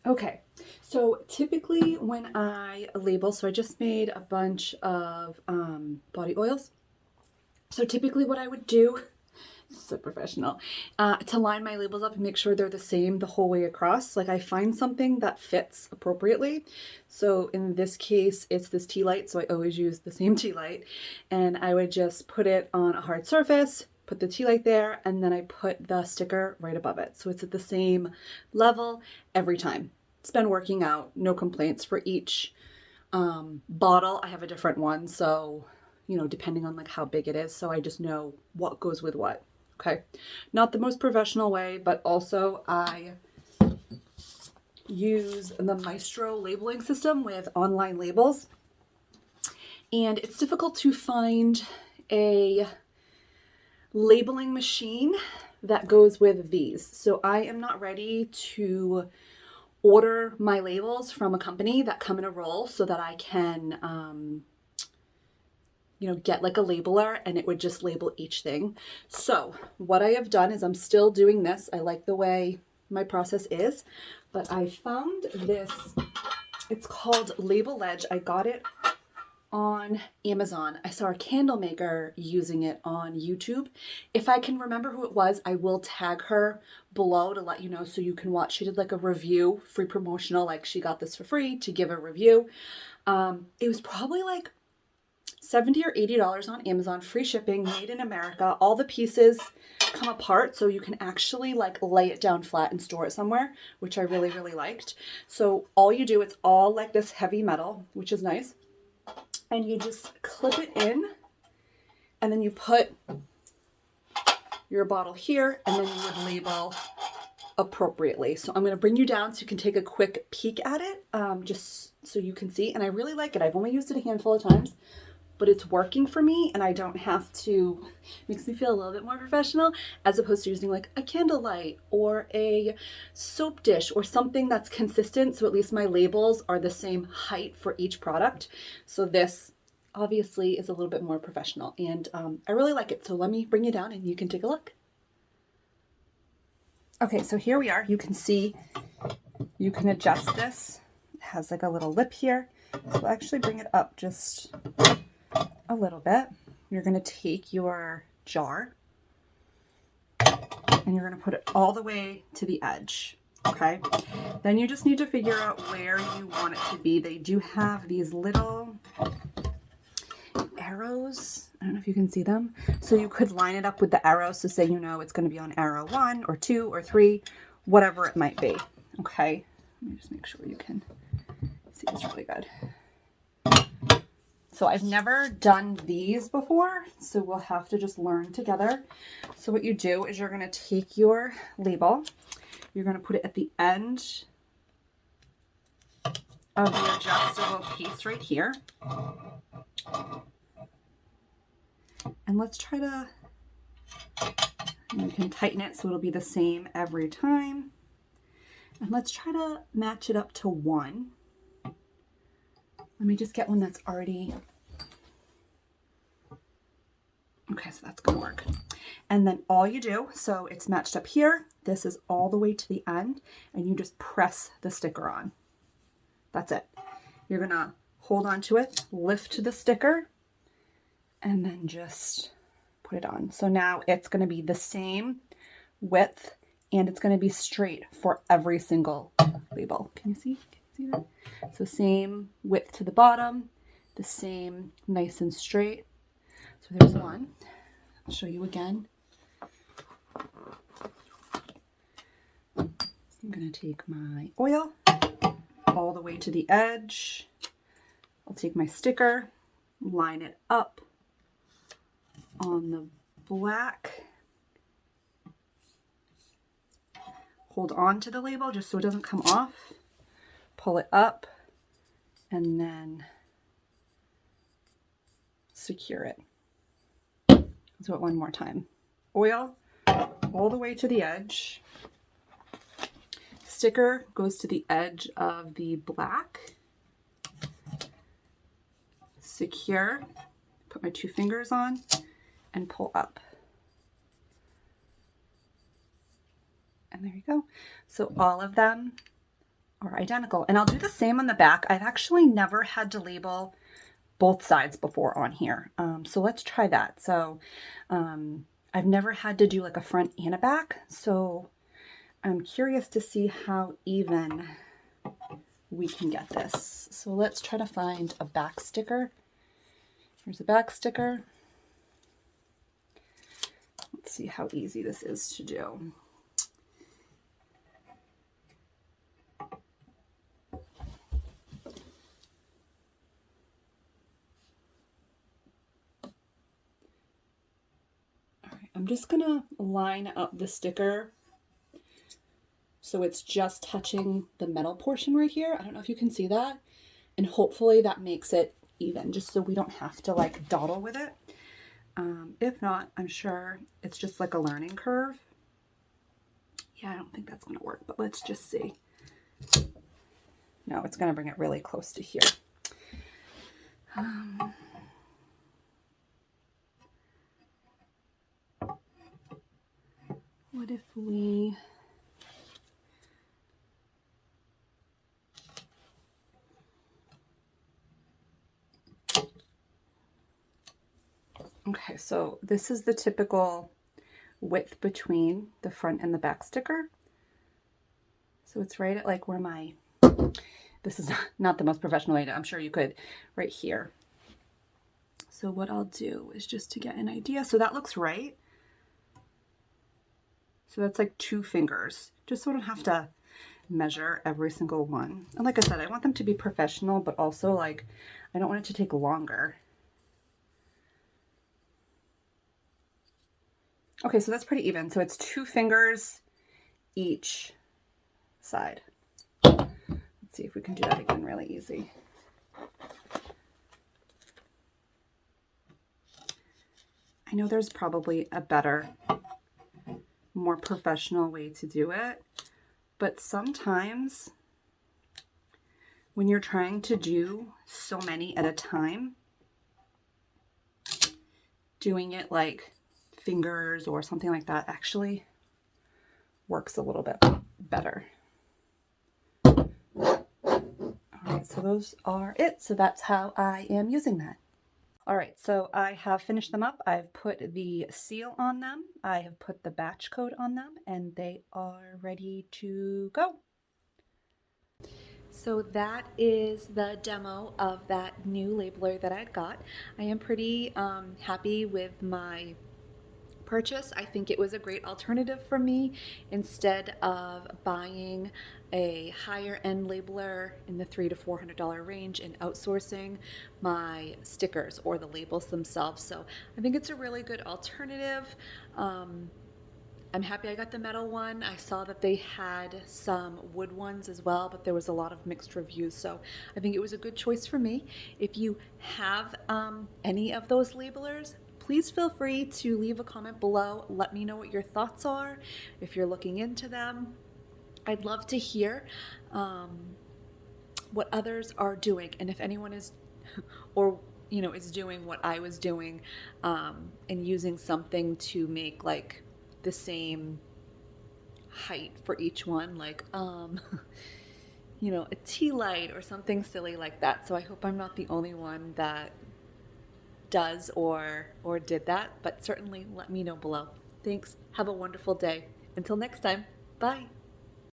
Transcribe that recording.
Okay, so typically when I label, so I just made a bunch of body oils. So typically what I would do, so professional, to line my labels up and make sure they're the same the whole way across. Like I find something that fits appropriately. So in this case, it's this tea light. So I always use the same tea light, and I would just put it on a hard surface, put the tea light there, and then I put the sticker right above it. So it's at the same level every time. It's been working out, no complaints. For each bottle, I have a different one. So, depending on like how big it is. So I just know what goes with what. Okay. Not the most professional way, but also I use the Maestro labeling system with online labels. And it's difficult to find a labeling machine that goes with these. So I am not ready to order my labels from a company that come in a roll so that I can get like a labeler and it would just label each thing. So what I have done is I'm still doing this. I like the way my process is, but I found this. It's called Label Edge. I got it on Amazon. I saw a candle maker using it on YouTube. If I can remember who it was, I will tag her below to let you know so you can watch. She did like a review, free promotional, like she got this for free to give a review. It was probably like $70 or $80 on Amazon, free shipping, made in America. All the pieces come apart so you can actually like lay it down flat and store it somewhere, which I really, really liked. So all you do, it's all like this heavy metal, which is nice. And you just clip it in, and then you put your bottle here, and then you would label appropriately. So I'm going to bring you down so you can take a quick peek at it, just so you can see. And I really like it. I've only used it a handful of times, but it's working for me, and I don't have to, makes me feel a little bit more professional as opposed to using like a candlelight or a soap dish or something that's consistent. So at least my labels are the same height for each product. So this obviously is a little bit more professional, and I really like it. So let me bring you down and you can take a look. Okay, so here we are. You can see, you can adjust this. It has like a little lip here. So I'll actually bring it up just a little bit. You're going to take your jar and you're going to put it all the way to the edge. Okay. Then you just need to figure out where you want it to be. They do have these little arrows. I don't know if you can see them. So you could line it up with the arrows. So say, it's going to be on arrow 1 or 2 or 3, whatever it might be. Okay. Let me just make sure you can see this really good. So I've never done these before, so we'll have to just learn together. So what you do is you're going to take your label, you're going to put it at the end of the adjustable piece right here. And let's try to, you can tighten it so it'll be the same every time. And let's try to match it up to 1. Let me just get one that's already, okay, so that's gonna work. And then all you do, so it's matched up here, this is all the way to the end, and you just press the sticker on. That's it. You're gonna hold on to it, lift the sticker, and then just put it on. So now it's gonna be the same width, and it's gonna be straight for every single label. Can you see? See that? So same width to the bottom, the same nice and straight. So there's one. I'll show you again. I'm going to take my oil all the way to the edge. I'll take my sticker, line it up on the black. Hold on to the label just so it doesn't come off. Pull it up and then secure it. Let's do it one more time. Oil all the way to the edge. Sticker goes to the edge of the black. Secure. Put my 2 fingers on and pull up. And there you go. So all of them are identical. And I'll do the same on the back. I've actually never had to label both sides before on here. So let's try that. So I've never had to do like a front and a back. So I'm curious to see how even we can get this. So let's try to find a back sticker. Here's a back sticker. Let's see how easy this is to do. I'm just gonna line up the sticker so it's just touching the metal portion right here. I don't know if you can see that. And hopefully that makes it even, just so we don't have to like dawdle with it. If not, I'm sure it's just like a learning curve. Yeah, I don't think that's gonna work, but let's just see. No, it's gonna bring it really close to here. What if we... Okay, so this is the typical width between the front and the back sticker. So it's right at like where my, this is not the most professional way to, I'm sure you could, right here. So what I'll do is just to get an idea. So that looks right. So that's like 2 fingers, just so I don't have to measure every single one. And like I said, I want them to be professional, but also like, I don't want it to take longer. Okay, so that's pretty even. So it's 2 fingers each side. Let's see if we can do that again really easy. I know there's probably a better, more professional way to do it, but sometimes when you're trying to do so many at a time, doing it like fingers or something like that actually works a little bit better. All right, so those are it. So that's how I am using that. All right, so I have finished them up. I've put the seal on them. I have put the batch code on them, and they are ready to go. So that is the demo of that new labeler that I got. I am pretty happy with my purchase. I think it was a great alternative for me instead of buying a higher end labeler in the $300 to $400 range and outsourcing my stickers or the labels themselves. So I think it's a really good alternative. I'm happy I got the metal one. I saw that they had some wood ones as well, but there was a lot of mixed reviews. So I think it was a good choice for me. If you have any of those labelers, please feel free to leave a comment below. Let me know what your thoughts are, if you're looking into them. I'd love to hear what others are doing, and if anyone is, or is doing what I was doing, and using something to make like the same height for each one, like a tea light or something silly like that. So I hope I'm not the only one that does or did that, but certainly let me know below. Thanks. Have a wonderful day. Until next time. Bye.